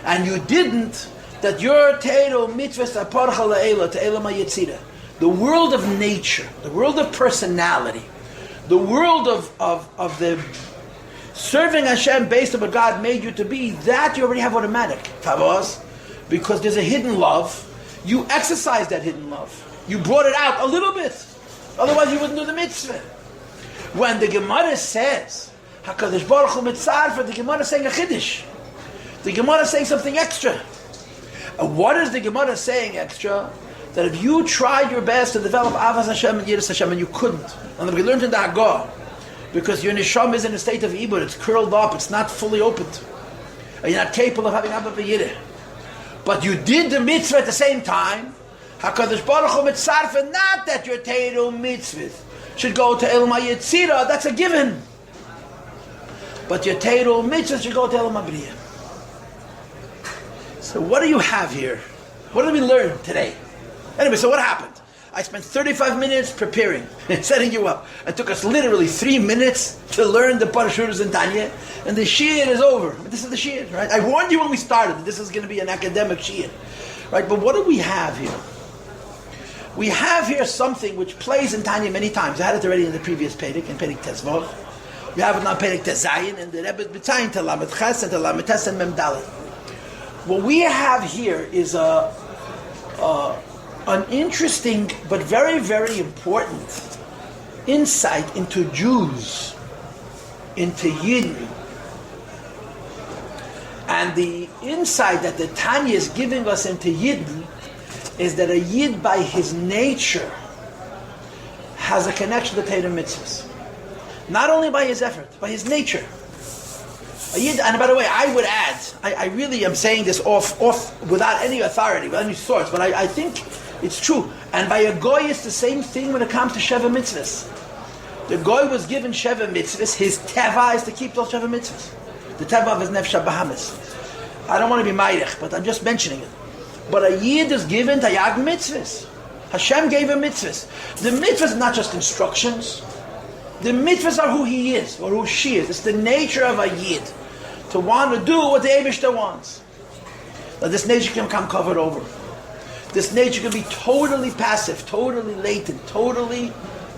and you didn't, that your Teiro mitzvahs are parcha la'ela to Elam HaYetzirah. The world of nature, the world of personality, the world of the serving Hashem based on what God made you to be, that you already have automatic. Tavos, because there's a hidden love, you exercise that hidden love. You brought it out a little bit. Otherwise you wouldn't do the mitzvah. When the Gemara says, HaKadosh Baruch Hu mitzarfer, the Gemara is saying a chiddush. The Gemara is saying something extra. And what is the Gemara saying extra? That if you tried your best to develop Avas Hashem and Yiras Hashem and you couldn't, and we learned in the Haggadah, because your neshama is in a state of ibur, it's curled up, it's not fully opened, and you're not capable of having Avas V'Yireh. But you did the mitzvah at the same time. HaKadosh Baruch Hu mitzarfer, not that your Teiru mitzvah should go to Elam HaYetzirah, that's a given. But your Teiru mitzvah should go to Elam HaBriyah. So what do you have here? What did we learn today? Anyway, so what happened? I spent 35 minutes preparing, setting you up. It took us literally 3 minutes to learn the Parashuras and Tanya, and the Shiur is over. This is the Shiur, right? I warned you when we started that this is going to be an academic Shiur, right? But what do we have here? We have here something which plays in Tanya many times. I had it already in the previous Perek, in Perek Tezvov. We have it now Perek Tezayin, and the Rebbe B'tzayin to Lamed Ches and to Lamed Tes and Mem Dalet. What we have here is an interesting but very, very important insight into Jews, into Yidden. And the insight that the Tanya is giving us into Yidden is that a Yid by his nature has a connection to Torah mitzvahs. Not only by his effort, by his nature. A Yid, and by the way, I would add, I really am saying this off without any authority, without any source, but I think it's true. And by a Goy, it's the same thing when it comes to Sheva mitzvahs. The Goy was given Sheva mitzvahs, his teva is to keep those Sheva mitzvahs. The teva of his nefesh bahamis. I don't want to be mayrich, but I'm just mentioning it. But a Yid is given Tayag mitzvahs. Hashem gave him mitzvahs. The mitzvahs are not just instructions. The mitzvahs are who he is, or who she is. It's the nature of a Yid to want to do what the Eibishter wants. Now this nature can come covered over. This nature can be totally passive, totally latent, totally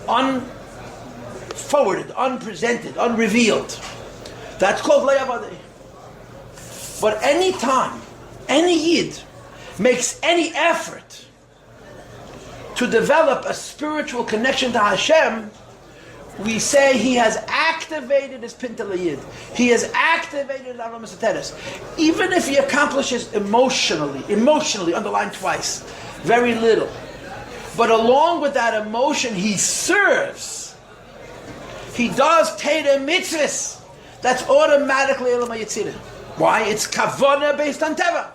unforwarded, unpresented, unrevealed. That's called Le'avadeh. But any time, any Yid makes any effort to develop a spiritual connection to Hashem, we say he has activated his Pintele Yid. He has activated Avram Mitzvah. Even if he accomplishes emotionally, underlined twice, very little. But along with that emotion, he serves. He does Torah mitzvahs. That's automatically Elam HaYetzirah. Why? It's kavanah based on teva.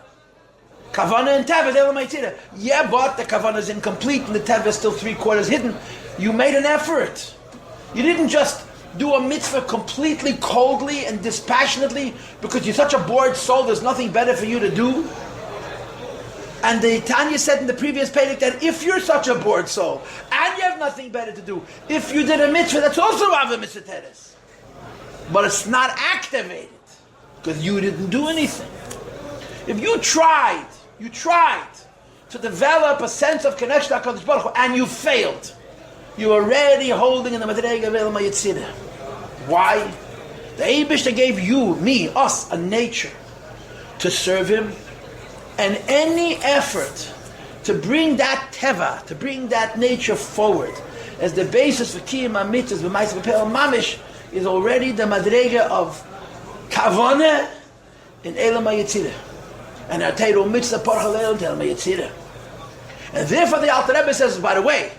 Kavanah and teva is Elam HaYetzirah. Yeah, but the kavanah is incomplete and the teva is still 3/4 hidden. You made an effort. You didn't just do a mitzvah completely coldly and dispassionately because you're such a bored soul, there's nothing better for you to do. And the Tanya said in the previous page that if you're such a bored soul and you have nothing better to do, if you did a mitzvah, that's also Ava Mitzvah Teres. But it's not activated because you didn't do anything. If you tried to develop a sense of connection to HaKadosh Baruch Hu and you failed, you're already holding in the Madrega of Elma Yitzirah. Why? The Eibishter gave you, me, us, a nature to serve Him, and any effort to bring that teva, to bring that nature forward as the basis for Kiyum HaMitzvahs B'Ma'aseh B'Pe'el Mamish is already the Madrega of Kavaneh in Elam HaYitzirah. And our Teiru Mitzvah Parhalel to Elam HaYitzirah. And therefore the Alter Rebbe says, by the way,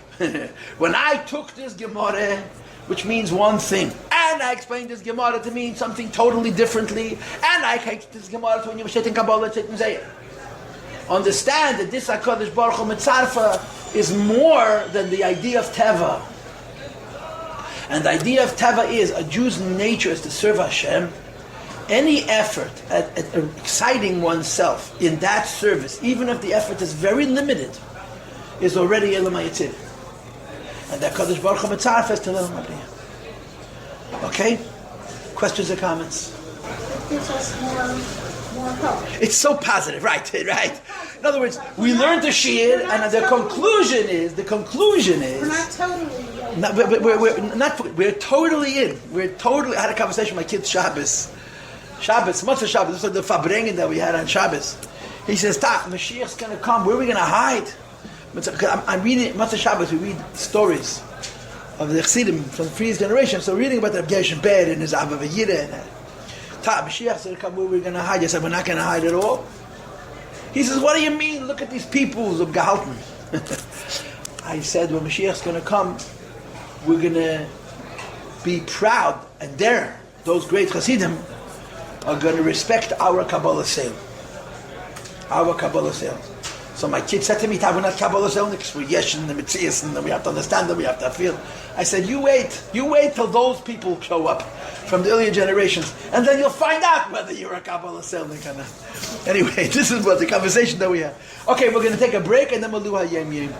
when I took this Gemara, which means one thing, and I explained this Gemara to mean something totally differently, and I explained this Gemara to when you were sitting Kabbalah, sitting Zayah. Understand that this HaKadosh Baruch Hu Mitzarfa is more than the idea of Teva. And the idea of Teva is a Jew's nature is to serve Hashem. Any effort at exciting oneself in that service, even if the effort is very limited, is already Elam HaYitzirah. And that HaKadosh Baruch Hu Mitzarfa is to Elam HaYitzirah. Okay? Questions or comments? It gives us more help. It's so positive, right? In other words, we learned the Shir, and the conclusion is. We're not totally. We're totally in. I had a conversation with my kids Shabbos, Matzah Shabbos. This was the Fabrengen that we had on Shabbos. He says, Mashiach's going to come. Where are we going to hide? I'm reading Matzah Shabbos. We read stories of the Chassidim from the previous generation. So reading about the Gershon Ber and his Abba V'Yireh and Mashiach's going to come. Where are we going to hide? I said, we're not going to hide at all. He says, what do you mean? Look at these peoples of Gehalten. I said, when Mashiach's going to come, we're going to be proud, and those great Chassidim are going to respect our Kabbalah sale. Our Kabbalah sale. So my kid said to me, we're not Kabbalah sale because we're Yesh and the Metzias and we have to understand them, we have to feel. I said, you wait till those people show up from the earlier generations, and then you'll find out whether you're a Kabbalah sale or not. Anyway, this is what the conversation that we had. Okay, we're going to take a break and then we'll do Hayem Yem.